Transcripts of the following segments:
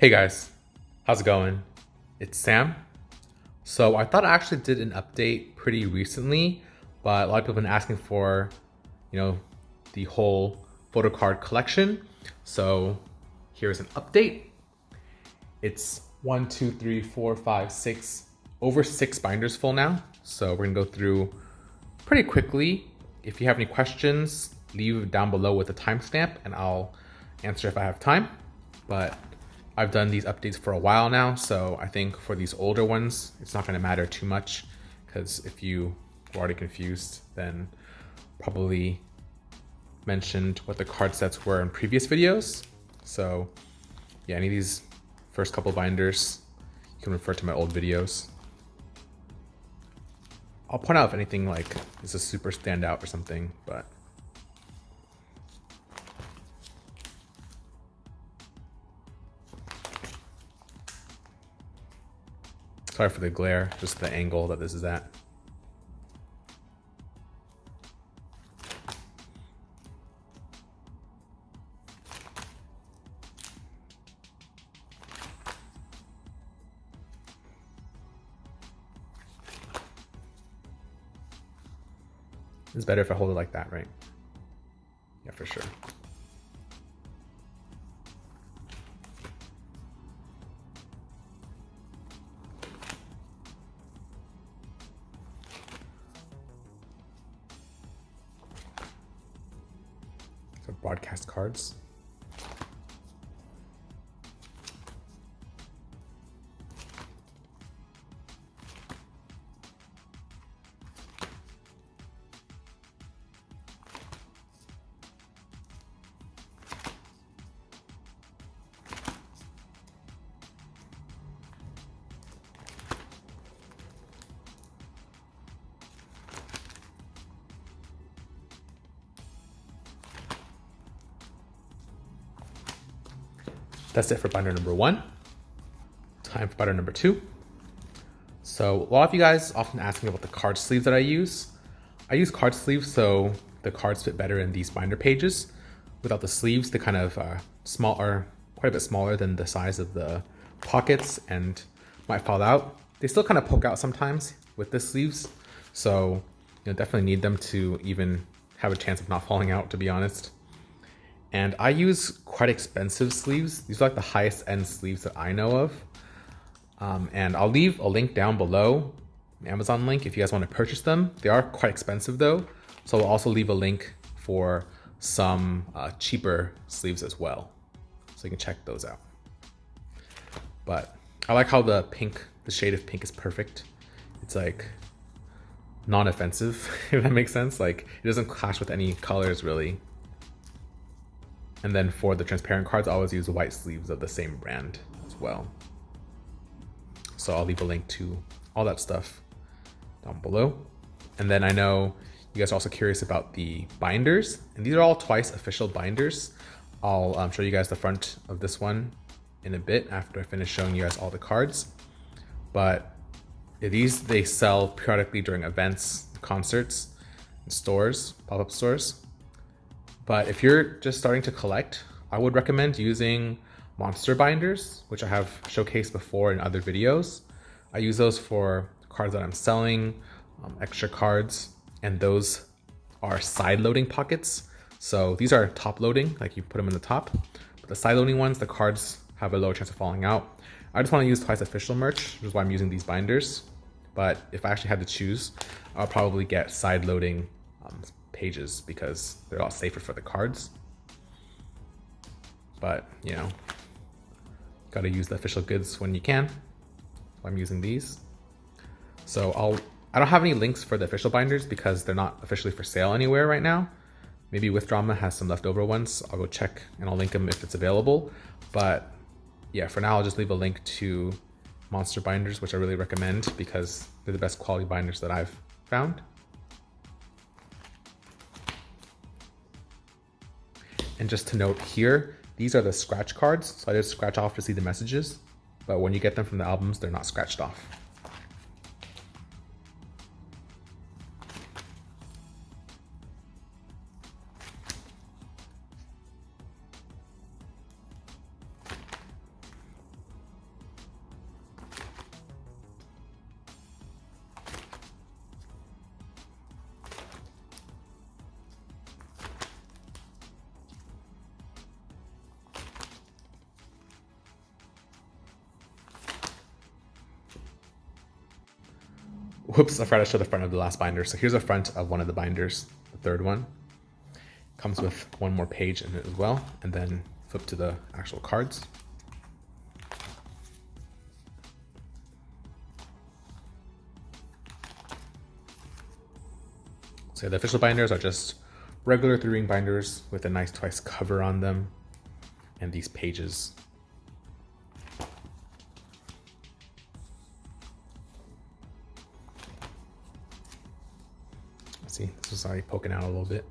Hey guys, how's it going? It's Sam. So I thought I actually did an update pretty recently, but a lot of people have been asking for, you know, the whole Photocard collection. So here's an update. It's 6, over 6 binders full now. So we're gonna go through pretty quickly. If you have any questions, leave down below with a timestamp and I'll answer if I have time. But I've done these updates for a while now, so I think for these older ones, it's not gonna matter too much, because if you were already confused, then probably mentioned what the card sets were in previous videos. So yeah, any of these first couple binders, you can refer to my old videos. I'll point out if anything like is a super standout or something, but sorry for the glare, just the angle that this is at. It's better if I hold it like that, right? Yeah, for sure. So broadcast cards. That's it for binder number 1. Time for binder number 2. So a lot of you guys often ask me about the card sleeves that I use. I use card sleeves so the cards fit better in these binder pages. Without the sleeves, they kind of are quite a bit smaller than the size of the pockets and might fall out. They still kind of poke out sometimes with the sleeves, so definitely need them to even have a chance of not falling out, to be honest. And I use quite expensive sleeves. These are like the highest end sleeves that I know of. And I'll leave a link down below, an Amazon link, if you guys want to purchase them. They are quite expensive though. So I'll also leave a link for some cheaper sleeves as well. So you can check those out. But I like how the shade of pink is perfect. It's like non-offensive, if that makes sense. Like it doesn't clash with any colors really. And then for the transparent cards, I always use white sleeves of the same brand as well. So I'll leave a link to all that stuff down below. And then I know you guys are also curious about the binders, and these are all Twice official binders. I'll show you guys the front of this one in a bit after I finish showing you guys all the cards. But these, they sell periodically during events, concerts, and stores, pop-up stores. But if you're just starting to collect, I would recommend using monster binders, which I have showcased before in other videos. I use those for cards that I'm selling, extra cards, and those are side loading pockets. So these are top loading, like you put them in the top, but the side loading ones, the cards have a lower chance of falling out. I just want to use Twice official merch, which is why I'm using these binders. But if I actually had to choose, I'll probably get side loading pages because they're a lot safer for the cards. But gotta use the official goods when you can. I'm using these. So I don't have any links for the official binders because they're not officially for sale anywhere right now. Maybe With Drama has some leftover ones. I'll go check and I'll link them if it's available. But yeah, for now I'll just leave a link to monster binders, which I really recommend because they're the best quality binders that I've found. And just to note here, these are the scratch cards. So I just scratch off to see the messages, but when you get them from the albums, they're not scratched off. Whoops, I forgot to show the front of the last binder. So here's the front of one of the binders, the third one. Comes with one more page in it as well, and then flip to the actual cards. So the official binders are just regular 3-ring binders with a nice twice cover on them and these pages. See, this is already poking out a little bit.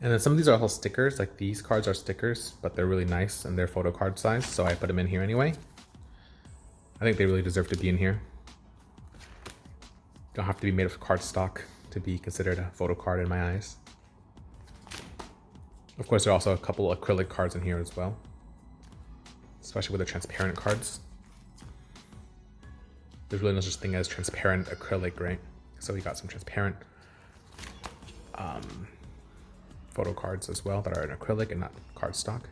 And then some of these are also stickers, like these cards are stickers, but they're really nice and they're photo card size, so I put them in here anyway. I think they really deserve to be in here. Don't have to be made of cardstock to be considered a photo card in my eyes. Of course, there are also a couple acrylic cards in here as well, especially with the transparent cards. There's really no such thing as transparent acrylic, right? So we got some transparent photo cards as well that are in acrylic and not cardstock.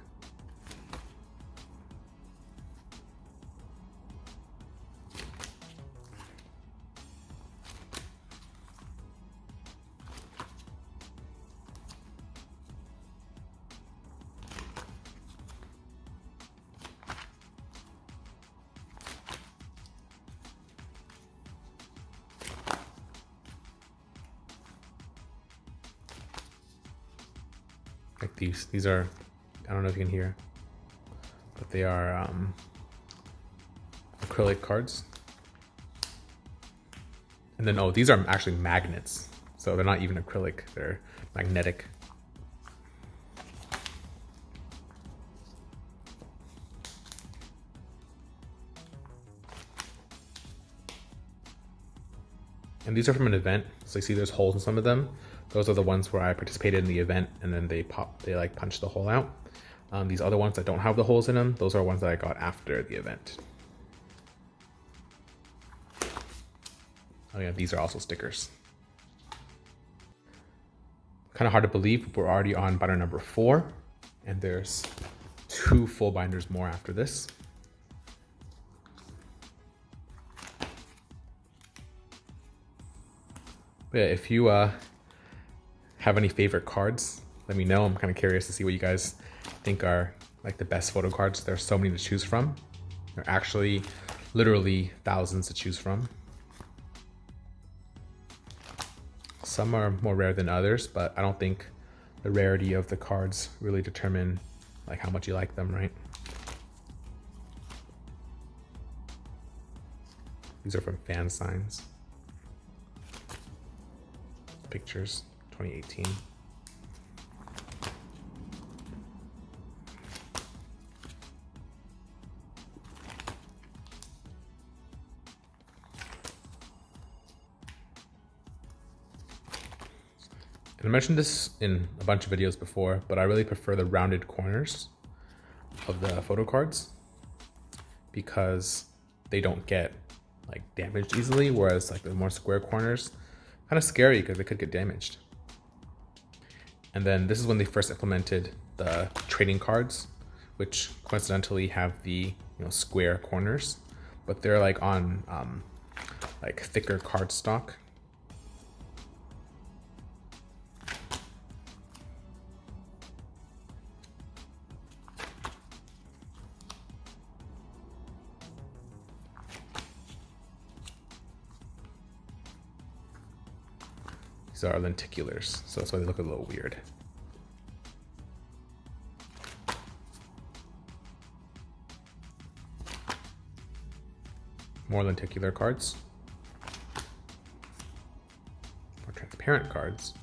Like these are, I don't know if you can hear, but they are acrylic cards. And then, oh, these are actually magnets. So they're not even acrylic, they're magnetic. And these are from an event. So you see there's holes in some of them. Those are the ones where I participated in the event and then they like punch the hole out. These other ones that don't have the holes in them, those are ones that I got after the event. Oh yeah, these are also stickers. Kind of hard to believe, we're already on binder number 4 and there's 2 full binders more after this. But yeah, if you have any favorite cards, let me know. I'm kind of curious to see what you guys think are like the best photo cards. There's so many to choose from. There are actually literally thousands to choose from. Some are more rare than others, but I don't think the rarity of the cards really determine like how much you like them, right? These are from fan signs. Pictures, 2018. And I mentioned this in a bunch of videos before, but I really prefer the rounded corners of the photo cards because they don't get like damaged easily, whereas like the more square corners, kind of scary because they could get damaged. And then this is when they first implemented the trading cards, which coincidentally have the square corners, but they're like on like thicker cardstock. These are lenticulars, so that's why they look a little weird. More lenticular cards. More transparent cards.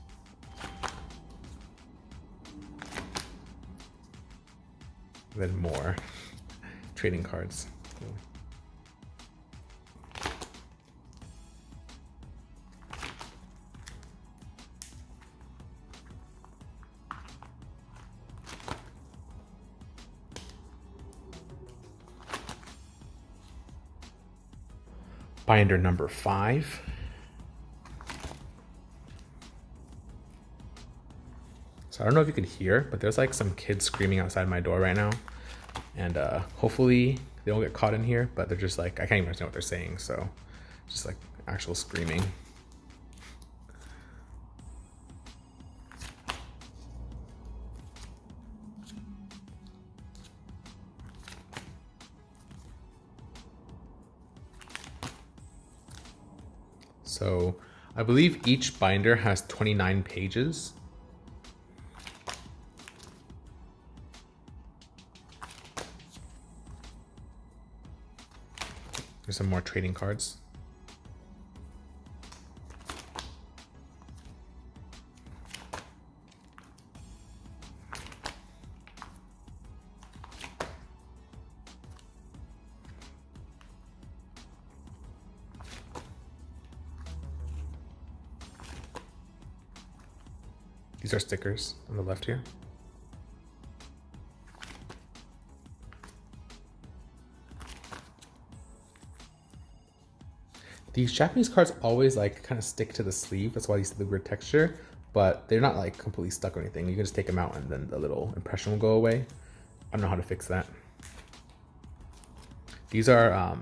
Then more trading cards. Cool. binder number 5. So I don't know if you can hear, but there's like some kids screaming outside my door right now. And hopefully they don't get caught in here, but they're just like, I can't even understand what they're saying. So just like actual screaming. So I believe each binder has 29 pages. There's some more trading cards. These are stickers on the left here. These Japanese cards always like kind of stick to the sleeve. That's why these have the weird texture, but they're not like completely stuck or anything. You can just take them out and then the little impression will go away. I don't know how to fix that. These are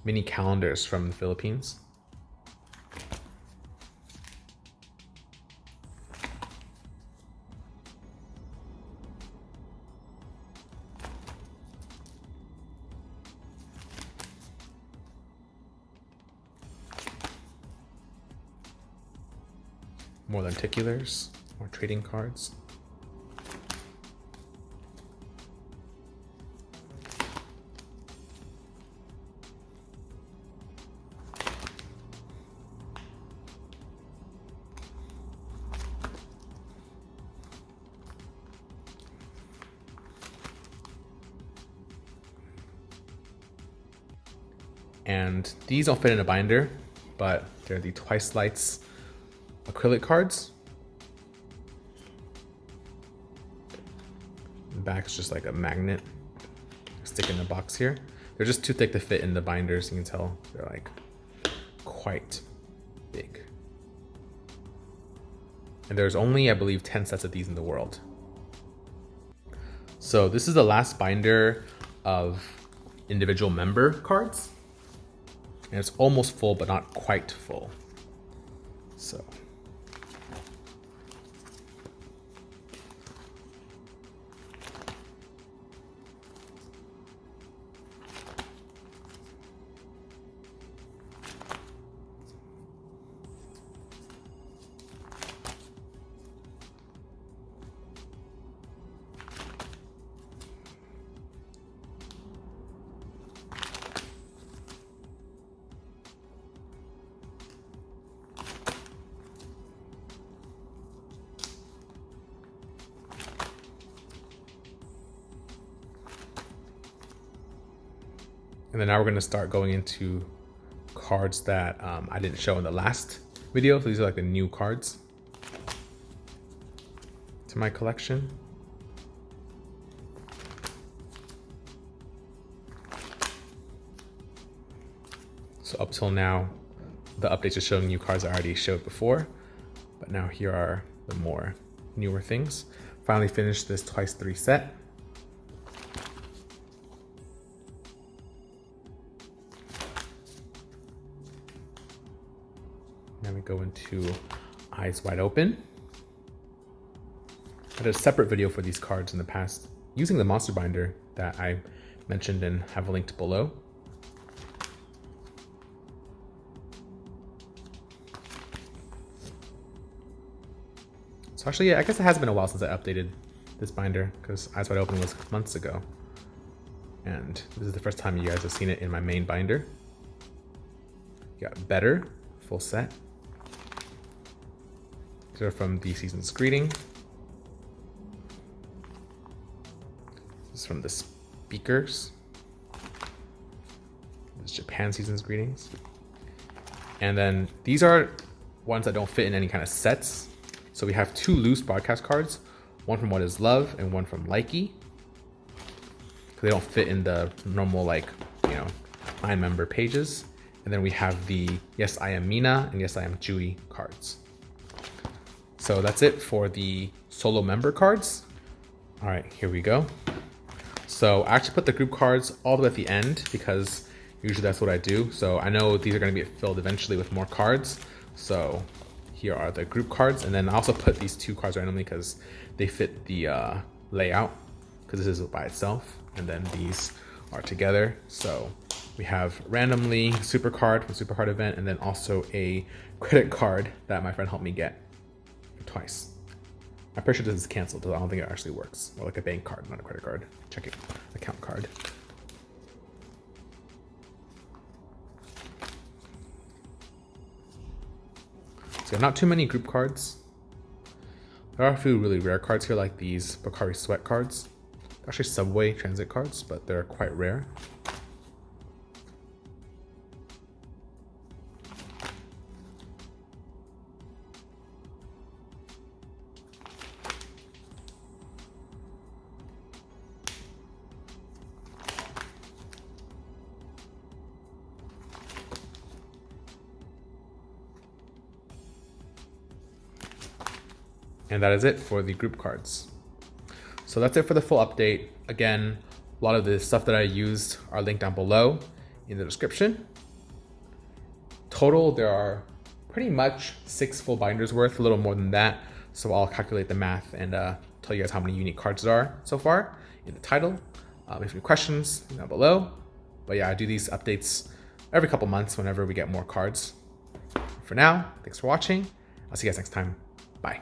mini calendars from the Philippines. More lenticulars, more trading cards. And these don't fit in a binder, but they're the Twice Lights acrylic cards. The back's just like a magnet. Stick in the box here. They're just too thick to fit in the binders. You can tell they're like quite big. And there's only, I believe, 10 sets of these in the world. So this is the last binder of individual member cards. And it's almost full, but not quite full. So. And then now we're going to start going into cards that I didn't show in the last video. So these are like the new cards to my collection. So up till now, the updates are showing new cards I already showed before. But now here are the more newer things. Finally finished this Twice 3 set. Now we go into Eyes Wide Open. I did a separate video for these cards in the past using the monster binder that I mentioned and have linked below. So actually, yeah, I guess it has been a while since I updated this binder because Eyes Wide Open was months ago. And this is the first time you guys have seen it in my main binder. You got Better, full set. These are from the Season's Greeting. This is from the Speakers. This is Japan Season's Greetings. And then these are ones that don't fit in any kind of sets. So we have 2 loose broadcast cards, one from What Is Love and one from Likey. They don't fit in the normal 9 member pages. And then we have the Yes I Am Mina and Yes I Am Jui cards. So that's it for the solo member cards. All right, here we go. So I actually put the group cards all the way at the end because usually that's what I do. So I know these are going to be filled eventually with more cards. So here are the group cards. And then I also put these 2 cards randomly because they fit the layout, because this is by itself. And then these are together. So we have randomly super card from super card event, and then also a credit card that my friend helped me get twice. I'm pretty sure this is canceled, so I don't think it actually works. Or like a bank card, not a credit card. Checking account card. So not too many group cards. There are a few really rare cards here, like these Bakari Sweat cards. They're actually subway transit cards, but they're quite rare. And that is it for the group cards. So that's it for the full update. Again, a lot of the stuff that I used are linked down below in the description. Total, there are pretty much 6 full binders worth, a little more than that. So I'll calculate the math and tell you guys how many unique cards there are so far in the title. If you have any questions, down below. But yeah, I do these updates every couple months whenever we get more cards. For now, thanks for watching. I'll see you guys next time. Bye.